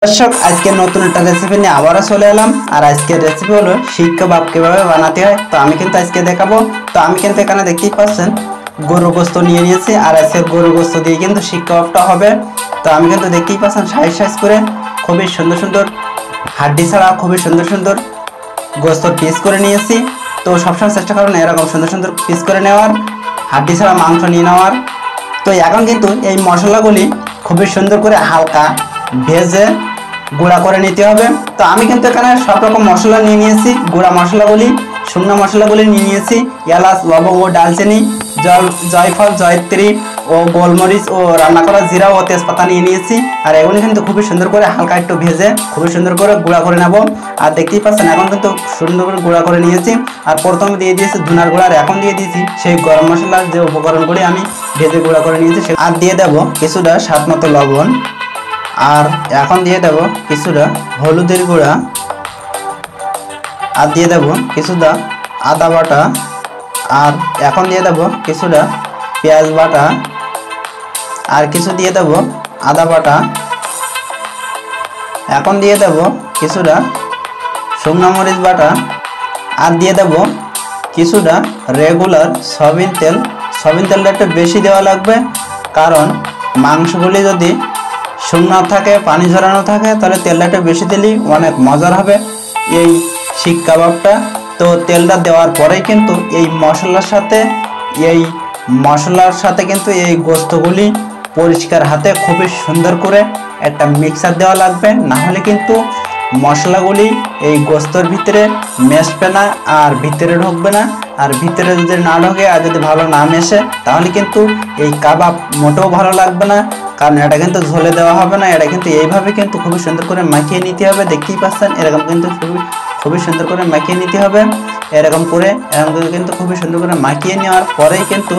দর্শক আজকে নতুন একটা রেসিপি নিয়ে আবারও চলে এলাম। আর আজকের রেসিপি হলো শিক কাবাব কিভাবে বানাতে হয়। তো আমি কিন্তু আজকে দেখাবো। তো আমি কিন্তু এখানে দেখতেই পাচ্ছেন গরুর গোস্ত নিয়ে নিয়েছি। আর আজকের গরুর গোস্ত দিয়ে কিন্তু শিক কাবাবটা হবে। তো আমি কিন্তু দেখতেই পাচ্ছেন সাইজ সাইজ করে খুবই সুন্দর সুন্দর হাড্ডি ছাড়া খুবই সুন্দর সুন্দর গোস্তর পিস করে নিয়েছি। তো সবসময় চেষ্টা করুন এরকম সুন্দর সুন্দর পিস করে নেওয়ার, হাড্ডি ছাড়া মাংস নিয়ে নেওয়ার। তো এখন কিন্তু এই মশলাগুলি খুবই সুন্দর করে হালকা ভেজে গুঁড়া করে নিতে হবে। তো আমি কিন্তু এখানে সব রকম মশলা নিয়ে নিয়েছি। গুঁড়া মশলাগুলি, শুকনো মশলাগুলি নিয়ে নিয়েছি, এলাচ, লবঙ্গ, ডালচিনি, জয়ফল, জয়ত্রী ও গোলমরিচ ও রান্না করা জিরা ও তেজপাতা নিয়ে নিয়েছি। আর এগুলি কিন্তু খুবই সুন্দর করে হালকা একটু ভেজে খুবই সুন্দর করে গুঁড়া করে নেব। আর দেখতেই পাচ্ছেন এখন কিন্তু সুন্দর করে গুঁড়া করে নিয়েছি। আর প্রথমে দিয়ে দিয়েছি ধুনার গুঁড়া, আর এখন দিয়ে দিয়েছি সেই গরম মশলার যে উপকরণগুলি আমি ভেজে গুঁড়া করে নিয়েছি। আর দিয়ে দেবো কিছুটা স্বাদ মতো লবণ। আর এখন দিয়ে দেব কিছুটা হলুদের গুঁড়া। আর দিয়ে দেব কিছুটা আদা বাটা। আর এখন দিয়ে দেব কিছুটা পেঁয়াজ বাটা। আর কিছু দিয়ে দেব আদা বাটা। এখন দিয়ে দেব কিছুটা শুকনো মরিচ বাটা। আর দিয়ে দেব কিছুটা রেগুলার সয়াবিন তেল। সয়াবিন তেলটা একটু বেশি দেওয়া লাগবে, কারণ মাংসগুলি যদি শুকনো থাকে, পানি ঝরানো থাকে, তাহলে তেলটা একটু বেশি দিলেই অনেক মজার হবে এই শিক কাবাবটা। তো তেলটা দেওয়ার পরেই কিন্তু এই মশলার সাথে কিন্তু এই গোস্তগুলি পরিষ্কার হাতে খুবই সুন্দর করে একটা মিক্সার দেওয়া লাগবে, না হলে কিন্তু মশলাগুলি এই গোস্তর ভিতরে মেশবে না আর ভিতরে ঢুকবে না। আর ভিতরে যদি না ঢোকে আর যদি ভালো না মেশে, তাহলে কিন্তু এই কাবাব মোটেও ভালো লাগবে না, কারণ এটা কিন্তু ঝোলে দেওয়া হবে না। এটা কিন্তু এইভাবে কিন্তু খুবই সুন্দর করে মাখিয়ে নিতে হবে। দেখতেই পাচ্ছেন এরকম কিন্তু খুবই সুন্দর করে মাখিয়ে নিতে হবে। এরকম কিন্তু খুবই সুন্দর করে মাখিয়ে নেওয়ার পরেই কিন্তু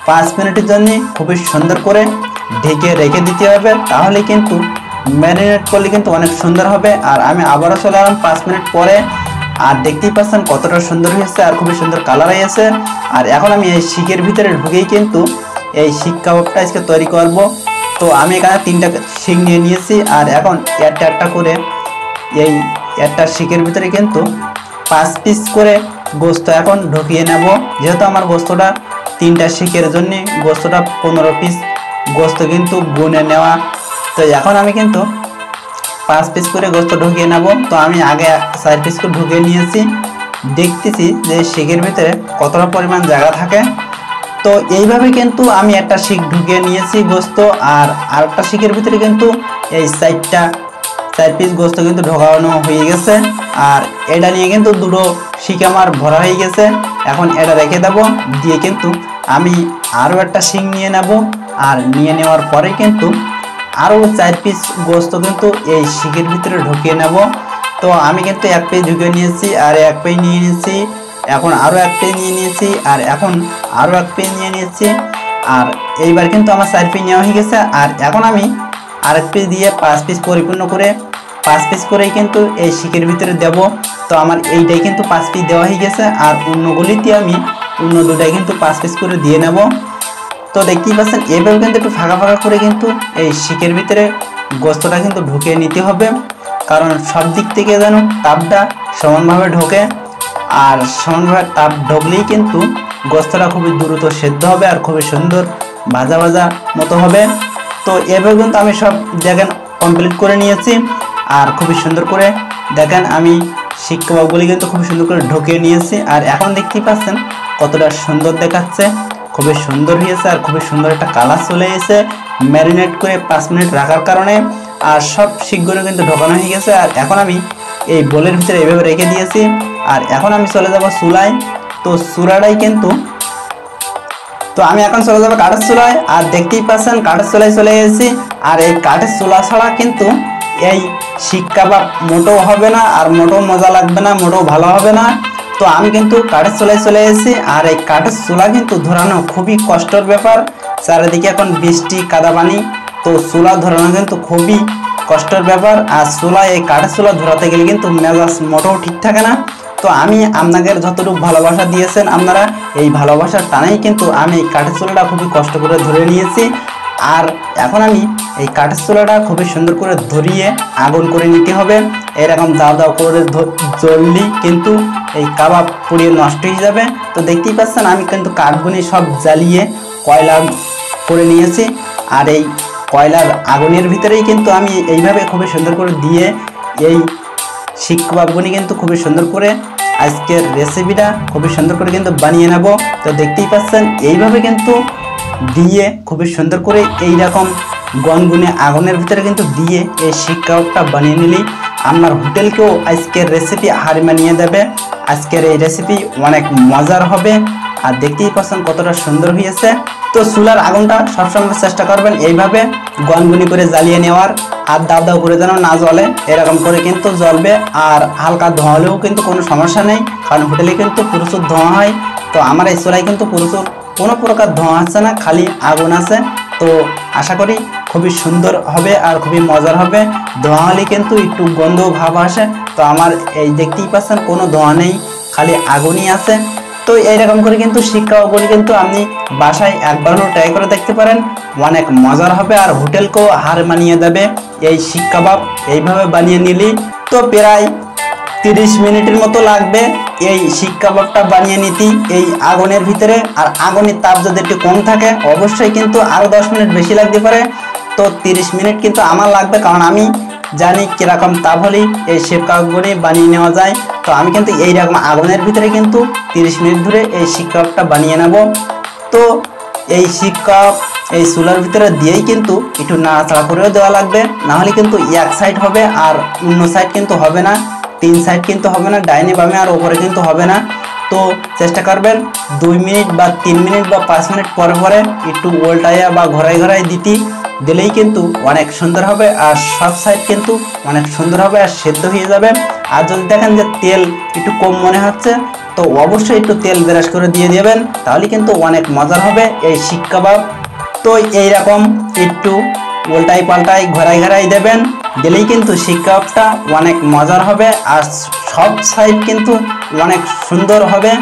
5 মিনিটের জন্য খুবই সুন্দর করে ঢেকে রেখে দিতে হবে, তাহলে কিন্তু ম্যারিনেট করলে কিন্তু অনেক সুন্দর হবে। আর আমি আবারও চলে এলাম 5 মিনিট পরে। আর দেখতেই পাচ্ছেন কতটা সুন্দর হয়েছে আর খুবই সুন্দর কালার হয়েছে। আর এখন আমি এই শিকের ভিতরে ঢুকেই কিন্তু এই শিক কাবাবটা আজকে তৈরি করব। তো আমি এখানে 3টা শিক নিয়ে নিয়েছি। আর এখন একটা করে এই একটা শিকের ভিতরে কিন্তু 5 পিস করে গোস্ত এখন ঢুকিয়ে নেব। যেহেতু আমার গোস্তটা 3টা শিকের জন্য গোস্তটা 15 পিস গোস্ত কিন্তু গুনে নেওয়া। তো এখন আমি কিন্তু 5 পিস করে গোস্ত ঢুকিয়ে নেব। তো আমি আগে 4 পিস করে ঢুকিয়ে নিয়েছি। দেখতেছি যে শিকের ভিতরে কতটা পরিমাণ জায়গা থাকে। তো এইভাবে কিন্তু আমি একটা শিক ঢুকিয়ে নিয়েছি গোস্ত। আর আরেকটা শিকের ভিতরে কিন্তু এই 4 পিস গোস্ত কিন্তু ঢোকানো হয়ে গেছে। আর এটা নিয়ে কিন্তু 2টো শিক আমার ভরা হয়ে গেছে। এখন এটা রেখে দেব, দিয়ে কিন্তু আমি আরও একটা শিক নিয়ে নেব। আর নিয়ে নেওয়ার পরে কিন্তু আরও 4 পিস গোস্ত কিন্তু এই শিকের ভিতরে ঢুকিয়ে নেব। তো আমি কিন্তু 1 পিস ঢুকিয়ে নিয়েছি, আর 1 পিস নিয়ে নিয়েছি। এখন আরও 1 পিস নিয়ে নিয়েছি, আর এখন আরও 1 পিস নিয়ে নিয়েছি। আর এইবার কিন্তু আমার 4 পিস নেওয়া হয়ে গেছে। আর এখন আমি আরেক পিস দিয়ে 5 পিস পরিপূর্ণ করে 5 পিস করেই কিন্তু এই শিকের ভিতরে দেব। তো আমার এইটাই কিন্তু 5 পিস দেওয়া হয়ে গেছে। আর অন্যগুলিতে আমি অন্য 2টাই কিন্তু 5 পিস করে দিয়ে নেব। তো দেখতেই পাচ্ছেন এভাবে কিন্তু একটু ফাঁকা ফাঁকা করে কিন্তু এই শিকের ভিতরে গোস্তটা কিন্তু ঢুকিয়ে নিতে হবে, কারণ সব দিক থেকে যেন তাপটা সমানভাবে ঢোকে। আর সমানভাবে তাপ ঢুকলেই কিন্তু গোস্তটা খুবই দ্রুত সেদ্ধ হবে আর খুবই সুন্দর ভাজা ভাজা মতো হবে। তো এভাবে কিন্তু আমি সব দেখেন কমপ্লিট করে নিয়েছি। আর খুবই সুন্দর করে দেখেন আমি শিক কাবাবগুলি কিন্তু খুবই সুন্দর করে ঢুকিয়ে নিয়েছি। আর এখন দেখতেই পাচ্ছেন কতটা সুন্দর দেখাচ্ছে, খুবই সুন্দর হয়েছে আর খুবই সুন্দর একটা কালার চলে এসেছে ম্যারিনেট করে 5 মিনিট রাখার কারণে। আর সব শিকগুলো কিন্তু ঢোকানো হয়ে গেছে। আর এখন আমি এই বোলের ভিতরে এভাবে রেখে দিয়েছি। আর এখন আমি চলে যাব চুলায়। তো চুলাটাই কিন্তু আমি এখন চলে যাব কাঠের চুলায়। আর দেখতেই পাচ্ছেন কাঠের চুলায় চলে এসেছি। আর এই কাঠের চুলা ছাড়া কিন্তু এই শিক কাবাব মোটেও হবে না, আর মোটেও মজা লাগবে না, মোটেও ভালো হবে না। তো আমি কিন্তু কাঠের চুলায় চলে এসেছি। আর এই কাঠের চুলা কিন্তু ধরানো খুবই কষ্টের ব্যাপার। চারিদিকে এখন বৃষ্টি কাদা পানি, তো চুলা ধরানো কিন্তু খুবই কষ্টের ব্যাপার। আর এই কাঠের চুলা ধরাতে গেলে কিন্তু মেজাজ মোটেও ঠিক থাকে না। তো আমি আপনাদের যতটুকু ভালোবাসা দিয়েছেন, আপনারা এই ভালোবাসার টানেই কিন্তু আমি এই কাঠের চুলাটা খুবই কষ্ট করে ধরে নিয়েছি। আর এখন আমি এই কাঠের চুলাটা খুবই সুন্দর করে ধরিয়ে আগুন করে নিতে হবে। এরকম দাও দাও করে জ্বললেই কিন্তু এই কাবাব পুড়িয়ে নষ্ট হয়ে যাবে। তো দেখতেই পাচ্ছেন আমি কিন্তু কাঠগুনি সব জ্বালিয়ে কয়লা করে নিয়েছি। আর এই কয়লার আগুনের ভিতরেই কিন্তু আমি এইভাবে খুবই সুন্দর করে দিয়ে এই শিক কাবাবগুনি কিন্তু খুবই সুন্দর করে আজকের রেসিপিটা খুবই সুন্দর করে কিন্তু বানিয়ে নেব। তো দেখতেই পাচ্ছেন এইভাবে কিন্তু দিয়ে খুবই সুন্দর করে এই রকম গনগুনে আগুনের ভিতরে কিন্তু দিয়ে এই শিক কাবাবটা বানিয়ে নিলেই আপনার হোটেলকেও আজকের রেসিপি হার মানিয়ে দেবে। আজকের এই রেসিপি অনেক মজার হবে। আর দেখতেই পাচ্ছেন কতটা সুন্দর হয়েছে। তো চুলার আগুনটা সবসময় চেষ্টা করবেন এইভাবে গনগুনি করে জ্বালিয়ে নেওয়ার, আর দাও দাও করে যেন না জ্বলে, এরকম করে কিন্তু জ্বলবে। আর হালকা ধোঁয়া হলেও কিন্তু কোনো সমস্যা নেই, কারণ হোটেলে কিন্তু প্রচুর ধোঁয়া হয়। তো আমার এই চুলায় কিন্তু প্রচুর কোনো প্রকার ধোঁয়া আসছে না, খালি আগুন আছে। তো আশা করি খুবই সুন্দর হবে আর খুবই মজার হবে। ধোঁয়া হলে কিন্তু একটু গন্ধ ভাব আসে। তো আমার এই দেখতেই পাচ্ছেন কোনো ধোঁয়া নেই, খালি আগুনই আছে। তো এইরকম করে কিন্তু শিক কাবাবগুলি কিন্তু আপনি বাসায় একবার হলেও ট্রাই করে দেখতে পারেন, অনেক মজার হবে আর হোটেলকেও হার মানিয়ে দেবে এই শিক কাবাব এইভাবে বানিয়ে নিলি। তো প্রায় 30 মিনিটের মতো লাগবে এই শিক কাবাবটা বানিয়ে নিতে এই আগুনের ভিতরে। আর আগুনের তাপ যদি একটু কম থাকে অবশ্যই কিন্তু আরও 10 মিনিট বেশি লাগতে পারে। তো 30 মিনিট কিন্তু আমার লাগবে, কারণ আমি জানি কিরকম তাপ হলেই এই শিক কাবাবগুলি বানিয়ে নেওয়া যায়। তো আমি কিন্তু এইরকম আগুনের ভিতরে কিন্তু 30 মিনিট ধরে এই শিক কাবাবটা বানিয়ে নেব। তো এই শিক কাবাব এই চুলার ভিতরে দিয়েই কিন্তু একটু নাড়াচাড়া করেও দেওয়া লাগবে, নাহলে কিন্তু এক সাইড হবে আর অন্য সাইড কিন্তু হবে না, 3 সাইড কিন্তু হবে না, ডাইনে বামে আর ওপরে কিন্তু হবে না। তো চেষ্টা করবেন 2 মিনিট বা 3 মিনিট বা 5 মিনিট পরে পরে একটু উল্টাইয়া বা ঘোরাই ঘোরাই দিলেই কিন্তু অনেক সুন্দর হবে। আর সব সাইড কিন্তু অনেক সুন্দর হবে আর সেদ্ধ হয়ে যাবে। আর যদি দেখেন যে তেল একটু কম মনে হচ্ছে, তো অবশ্যই একটু তেল ব্রাশ করে দিয়ে দেবেন, তাহলে কিন্তু অনেক মজার হবে এই শিক কাবাব। তো এইরকম একটু উল্টাই পাল্টাই ঘোরাই ঘোরাই দেবেন, দিলেই কিন্তু শিক কাবাবটা অনেক মজার হবে আর সব সাইড কিন্তু অনেক সুন্দর হবে।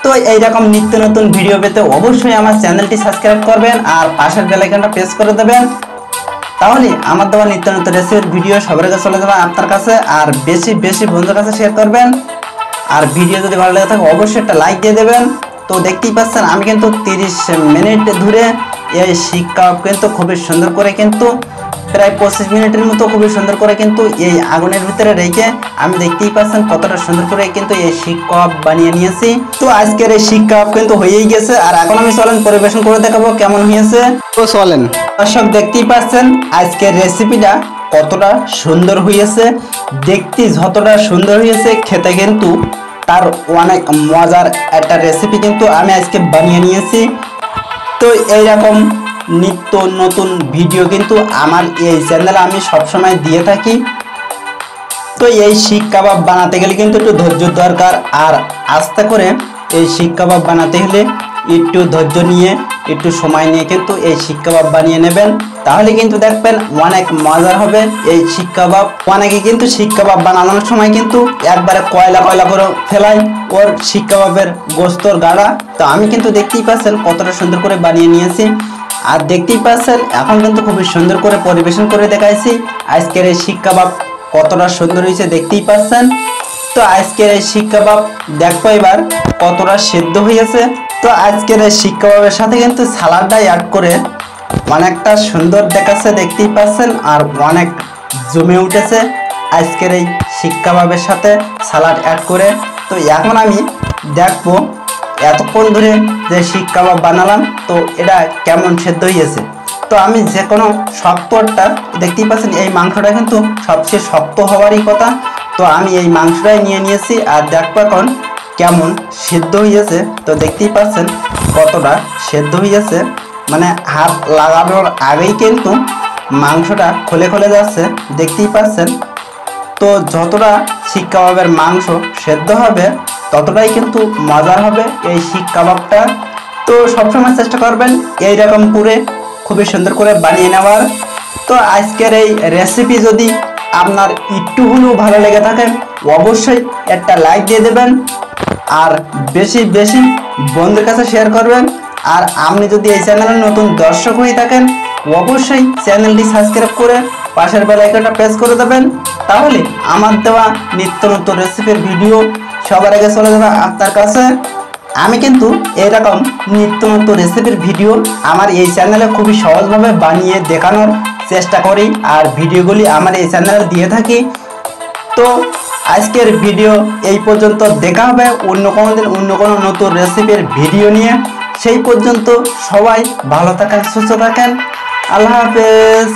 তো এইরকম নিত্য নতুন ভিডিও পেতে অবশ্যই আমার চ্যানেলটি সাবস্ক্রাইব করবেন আর পাশের বেল আইকনটা প্রেস করে দেবেন, তাহলে আমার দেওয়া নিত্য নতুন রেসিপির ভিডিও সবার আগে চলে যাবে আপনার কাছে। আর বেশি বেশি বন্ধুদের কাছে শেয়ার করবেন। আর ভিডিও যদি ভালো লাগে থাকে অবশ্যই একটা লাইক দিয়ে দেবেন। তো দেখতেই পাচ্ছেন আমি কিন্তু 30 মিনিট ধরে এই শিক কাবাব কিন্তু খুবই সুন্দর করে কিন্তু প্রায় 25 মিনিটের মতো খুবই সুন্দর করে কিন্তু এই আগুনের ভিতরে রেখে আমি দেখতেই পাচ্ছেন কতটা সুন্দর করে কিন্তু এই শিক কাবাব বানিয়ে নিয়েছি। তো আজকের এই শিক কাবাব কিন্তু হয়েই গেছে, আর এখন আমি চলেন পরিবেশন করে দেখাবো কেমন হয়েছে। তো চলেন দর্শক, দেখতেই পাচ্ছেন আজকের রেসিপিটা কতটা সুন্দর হয়েছে। দেখতে যতটা সুন্দর হয়েছে খেতে কিন্তু তার অনেক মজার একটা রেসিপি কিন্তু আমি আজকে বানিয়ে নিয়েছি। তো এইরকম নিত্য নতুন ভিডিও কিন্তু আমার এই চ্যানেলে আমি সবসময় দিয়ে থাকি। তো এই শিক কাবাব বানাতে গেলে কিন্তু একটু ধৈর্য দরকার, আর আস্তে করে এই শিক কাবাব বানাতে হলে একটু ধৈর্য নিয়ে একটু সময় নিয়ে কিন্তু এই শিক কাবাব বানিয়ে নেবেন, তাহলে কিন্তু দেখবেন অনেক মজার হবে এই শিক কাবাব। অনেকে কিন্তু শিক কাবাব বানানোর সময় কিন্তু একবারে কয়লা কয়লা করে ফেলায় ওর শিক কাবাবের গোস্তর গাড়া। তো আমি কিন্তু দেখতেই পাচ্ছেন কতটা সুন্দর করে বানিয়ে নিয়েছি। আর দেখতেই পাচ্ছেন এখন কিন্তু খুবই সুন্দর করে পরিবেশন করে দেখাইছি। আজকের এই শিক কাবাব কতটা সুন্দর হয়েছে দেখতেই পাচ্ছেন। তো আজকের এই শিক কাবাব দেখো এবার কতটা সেদ্ধ হয়েছে। তো আজকের এই শিক কাবাবের সাথে কিন্তু সালাডটাই অ্যাড করে অনেকটা সুন্দর দেখাচ্ছে দেখতেই পাচ্ছেন, আর অনেক জমে উঠেছে আজকের এই শিক কাবাবের সাথে সালাড অ্যাড করে। তো এখন আমি দেখবো এতক্ষণ ধরে যে শিক কাবাব বানালাম তো এটা কেমন সেদ্ধ হয়েছে। তো আমি যে কোনো শক্তটা দেখতেই পাচ্ছেন, এই মাংসটা কিন্তু সবচেয়ে শক্ত হওয়ারই কথা। তো আমি এই মাংসটাই নিয়ে নিয়েছি আর দেখবো এখন কেমন সেদ্ধ হয়েছে। তো দেখতেই পাচ্ছেন কতটা সেদ্ধ হয়েছে, মানে হাত লাগানোর আগেই কিন্তু মাংসটা খোলে খোলে যাচ্ছে দেখতেই পাচ্ছেন। তো যতটা শিক কাবাবের মাংস সেদ্ধ হবে ততটাই কিন্তু মজার হবে এই শিক কাবাবটা। তো সবসময় চেষ্টা করবেন এইরকম করে খুবই সুন্দর করে বানিয়ে নেওয়ার। তো আজকের এই রেসিপি যদি আপনার একটু হলেও ভালো লেগে থাকে অবশ্যই একটা লাইক দিয়ে দেবেন আর বেশি বেশি বন্ধুদের কাছে শেয়ার করবেন। আর আপনি যদি এই চ্যানেলের নতুন দর্শক হয়ে থাকেন অবশ্যই চ্যানেলটি সাবস্ক্রাইব করে পাশের বেল আইকনটা প্রেস করে দেবেন। তাহলে আমার দেওয়া নিত্য নতুন রেসিপির ভিডিও সবার আগে চলে যাবে আপনার কাছে। আমি কিন্তু এরকম নিত্য নতুন রেসিপির ভিডিও আমার এই চ্যানেলে খুবই সহজভাবে বানিয়ে দেখানোর চেষ্টা করি, আর ভিডিওগুলি আমার এই চ্যানেলে দিয়ে থাকি। তো আজকের ভিডিও এই পর্যন্ত, দেখা হবে অন্য কোনো দিন অন্য কোনো নতুন রেসিপির ভিডিও নিয়ে। সেই পর্যন্ত সবাই ভালো থাকেন, সুস্থ থাকেন। আল্লাহ হাফেজ।